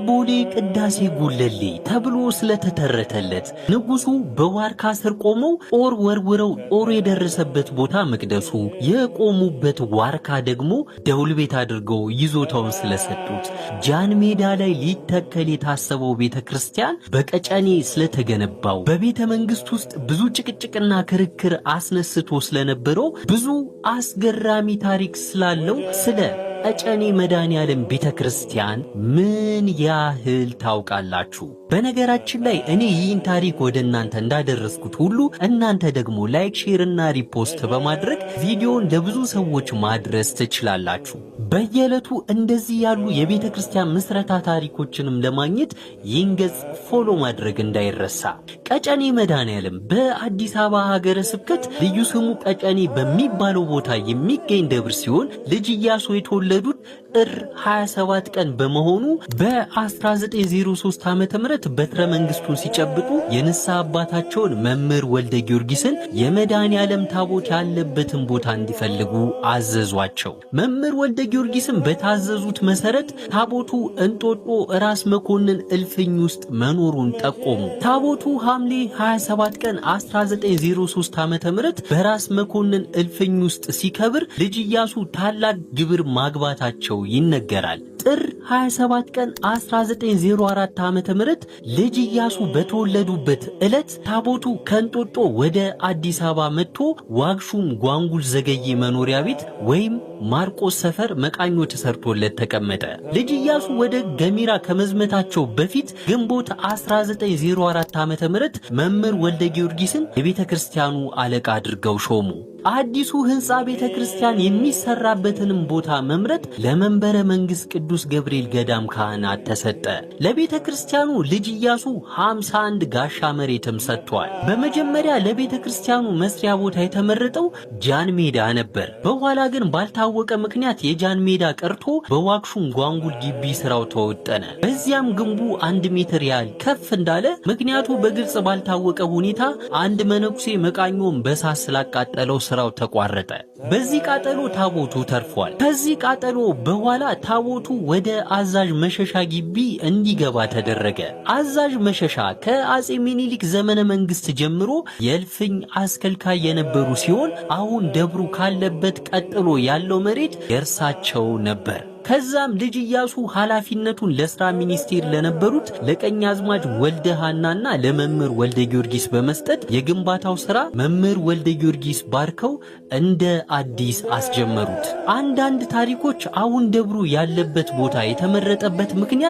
ቦሌ ቅዳሴ ጉለሌ ተብሎ ስለተተረተለት ንጉሱ በዋርካ ስር ቆመው ጦር ወርውረው ጦር የደረሰበት ቦታ መቅደሱ የቆሙበት ዋርካ ደግሞ ደውል ቤት አድርገው ይዞታውን ስለሰጡት ጃን ሜዳ ላይ ሊተከል የታሰበው ቤተክርስቲያን በቀጨኔ ስለተገነባው በቤተ መንግስት ውስጥ ብዙ ጭቅጭቅና ክርክር አስነስቶ ስለነበረው ብዙ አስገራሚ ታሪክ ስላለው ስለ ቀጨኔ መድኃኔዓለም ቤተክርስቲያን ምን ያህል ታውቃላችሁ? በነገራችን ላይ እኔ ይህን ታሪክ ወደ እናንተ እንዳደረስኩት ሁሉ እናንተ ደግሞ ላይክ፣ ሼር እና ሪፖስት በማድረግ ቪዲዮን ለብዙ ሰዎች ማድረስ ትችላላችሁ። በየዕለቱ እንደዚህ ያሉ የቤተክርስቲያን ምስረታ ታሪኮችንም ለማግኘት ይህን ገጽ ፎሎ ማድረግ እንዳይረሳ። ቀጨኔ መድኃኔዓለም በአዲስ አበባ ሀገረ ስብከት ልዩ ስሙ ቀጨኔ በሚባለው ቦታ የሚገኝ ደብር ሲሆን ልጅ ኢያሱ የተወለዱት ጥር 27 ቀን በመሆኑ በ1903 ዓመተ ምህረት በትረ መንግስቱን ሲጨብጡ የንስሐ አባታቸውን መምህር ወልደ ጊዮርጊስን የመድኃኔዓለም ታቦት ያለበትን ቦታ እንዲፈልጉ አዘዟቸው። መምህር ወልደ ጊዮርጊስን በታዘዙት መሰረት ታቦቱ እንጦጦ ራስ መኮንን እልፍኝ ውስጥ መኖሩን ጠቆሙ። ታቦቱ ሐምሌ 27 ቀን 1903 ዓመተ ምህረት በራስ መኮንን እልፍኝ ውስጥ ሲከብር ልጅ ኢያሱ ታላቅ ግብር ማግባታቸው ይነገራል። ጥር 27 ቀን 1904 ዓመተ ምህረት ልጅ ኢያሱ በተወለዱበት ዕለት ታቦቱ ከንጦጦ ወደ አዲስ አበባ መጥቶ ዋግሹም ጓንጉል ዘገዬ መኖሪያ ቤት ወይም ማርቆስ ሰፈር መቃኞ ተሰርቶለት ተቀመጠ። ልጅ ኢያሱ ወደ ገሚራ ከመዝመታቸው በፊት ግንቦት 1904 ዓመተ ምህረት መምህር ወልደ ጊዮርጊስን የቤተክርስቲያኑ አለቃ አድርገው ሾሙ። አዲሱ ህንጻ ቤተክርስቲያን የሚሰራበትንም ቦታ መምረጥ ለመንበረ መንግስት ቅዱስ ገብርኤል ገዳም ካህናት ተሰጠ። ለቤተክርስቲያኑ ልጅ ኢያሱ 51 ጋሻ መሬትም ሰጥቷል። በመጀመሪያ ለቤተክርስቲያኑ መስሪያ ቦታ የተመረጠው ጃን ሜዳ ነበር። በኋላ ግን ባልታወቀ ምክንያት የጃን ሜዳ ቀርቶ በዋግሹም ጓንጉል ግቢ ስራው ተወጠነ። በዚያም ግንቡ 1 ሜትር ያህል ከፍ እንዳለ ምክንያቱ በግልጽ ባልታወቀ ሁኔታ አንድ መነኩሴ መቃኞን በሳት ስላቃጠለው ስራው ተቋረጠ። በዚህ ቃጠሎ ታቦቱ ተርፏል። ከዚህ ቃጠሎ በኋላ ታቦቱ ወደ አዛዥ መሸሻ ግቢ እንዲገባ ተደረገ። አዛዥ መሸሻ ከአጼ ሚኒሊክ ዘመነ መንግስት ጀምሮ የእልፍኝ አስከልካይ የነበሩ ሲሆን አሁን ደብሩ ካለበት ቀጥሎ ያለው መሬት የእርሳቸው ነበር። ከዛም ልጅ ኢያሱ ኃላፊነቱን ለሥራ ሚኒስቴር ለነበሩት ለቀኛዝማች ወልደ ሐናና ለመምህር ወልደ ጊዮርጊስ በመስጠት የግንባታው ሥራ መምህር ወልደ ጊዮርጊስ ባርከው እንደ አዲስ አስጀመሩት። አንዳንድ ታሪኮች አሁን ደብሩ ያለበት ቦታ የተመረጠበት ምክንያት